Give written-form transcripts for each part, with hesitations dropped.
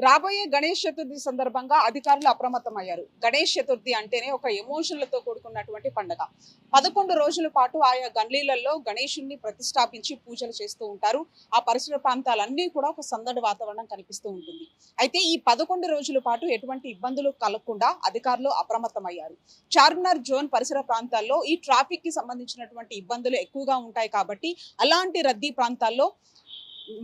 రాబోయే గణేష్ చతుర్థి సందర్భంగా అధికారులు అప్రమత్తమయ్యారు. గణేష్ చతుర్థి అంటేనే ఒక ఎమోషన్లతో కూడుకున్నటువంటి పండుగ. 11 రోజుల పాటు ఆయా గల్లీలలో గణేశుడిని ప్రతిష్టాపించి పూజలు చేస్తూ ఉంటారు. ఆ పరిసర ప్రాంతాలన్నీ కూడా ఒక సందడి వాతావరణం కనిపిస్తూ ఉంటుంది. అయితే ఈ 11 రోజుల పాటు ఎటువంటి ఇబ్బందులు కలగకుండా అధికారులు అప్రమత్తమయ్యారు. చార్మినార్ జోన్ పరిసర ప్రాంతాల్లో ఈ ట్రాఫిక్ కి సంబంధించినటువంటి ఇబ్బందులు ఎక్కువగా ఉంటాయి కాబట్టి అలాంటి రద్దీ ప్రాంతాల్లో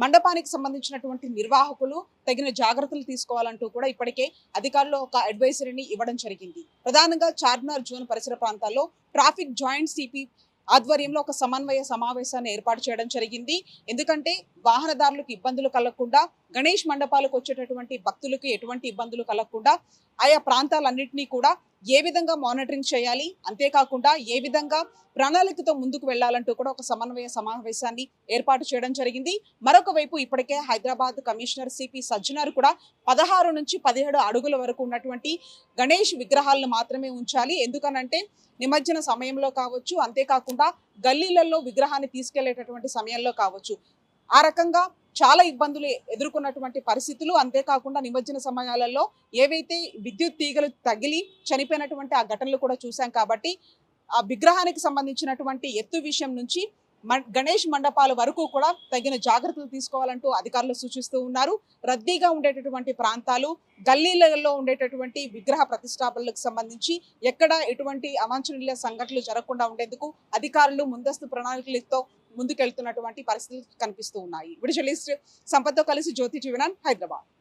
మండపానికి సంబంధించినటువంటి నిర్వాహకులు తగిన జాగ్రత్తలు తీసుకోవాలంటూ కూడా ఇప్పటికే అధికారులు ఒక అడ్వైజరీని ఇవ్వడం జరిగింది. ప్రధానంగా చార్మినార్ జోన్ పరిసర ప్రాంతాల్లో ట్రాఫిక్ జాయింట్ సిపి ఆధ్వర్యంలో ఒక సమన్వయ సమావేశాన్ని ఏర్పాటు చేయడం జరిగింది. ఎందుకంటే వాహనదారులకు ఇబ్బందులు కలగకుండా, గణేష్ మండపాలకు వచ్చేటటువంటి భక్తులకు ఎటువంటి ఇబ్బందులు కలగకుండా ఆయా ప్రాంతాలన్నింటినీ కూడా ఏ విధంగా మానిటరింగ్ చేయాలి, అంతేకాకుండా ఏ విధంగా ప్రణాళికతో ముందుకు వెళ్లాలంటూ కూడా ఒక సమన్వయ సమావేశాన్ని ఏర్పాటు చేయడం జరిగింది. మరొక వైపు ఇప్పటికే హైదరాబాద్ కమిషనర్ సిపి సజ్జనార్ కూడా 16 నుంచి 17 అడుగుల వరకు ఉన్నటువంటి గణేష్ విగ్రహాలను మాత్రమే ఉంచాలి. ఎందుకనంటే నిమజ్జన సమయంలో కావచ్చు, అంతేకాకుండా గల్లీలలో విగ్రహాన్ని తీసుకెళ్లేటటువంటి సమయంలో కావచ్చు, ఆ రకంగా చాలా ఇబ్బందులు ఎదుర్కొన్నటువంటి పరిస్థితులు, అంతేకాకుండా నిమజ్జన సమయాలలో ఏవైతే విద్యుత్ తీగలు తగిలి చనిపోయినటువంటి ఆ ఘటనలు కూడా చూసాం. కాబట్టి ఆ విగ్రహానికి సంబంధించినటువంటి ఎత్తు విషయం నుంచి గణేష్ మండపాల వరకు కూడా తగిన జాగ్రత్తలు తీసుకోవాలంటూ అధికారులు సూచిస్తూ ఉన్నారు. రద్దీగా ఉండేటటువంటి ప్రాంతాలు, గల్లీలలో ఉండేటటువంటి విగ్రహ ప్రతిష్టాపనలకు సంబంధించి ఎక్కడ ఎటువంటి అవాంఛనీయ సంఘటనలు జరగకుండా ఉండేందుకు అధికారులు ముందస్తు ప్రణాళికలతో ముందుకెళ్తున్నటువంటి పరిస్థితులు కనిపిస్తూ ఉన్నాయి. వీడియో జర్నలిస్ట్ సంపత్తో కలిసి జ్యోతి జీవనాన్, హైదరాబాద్.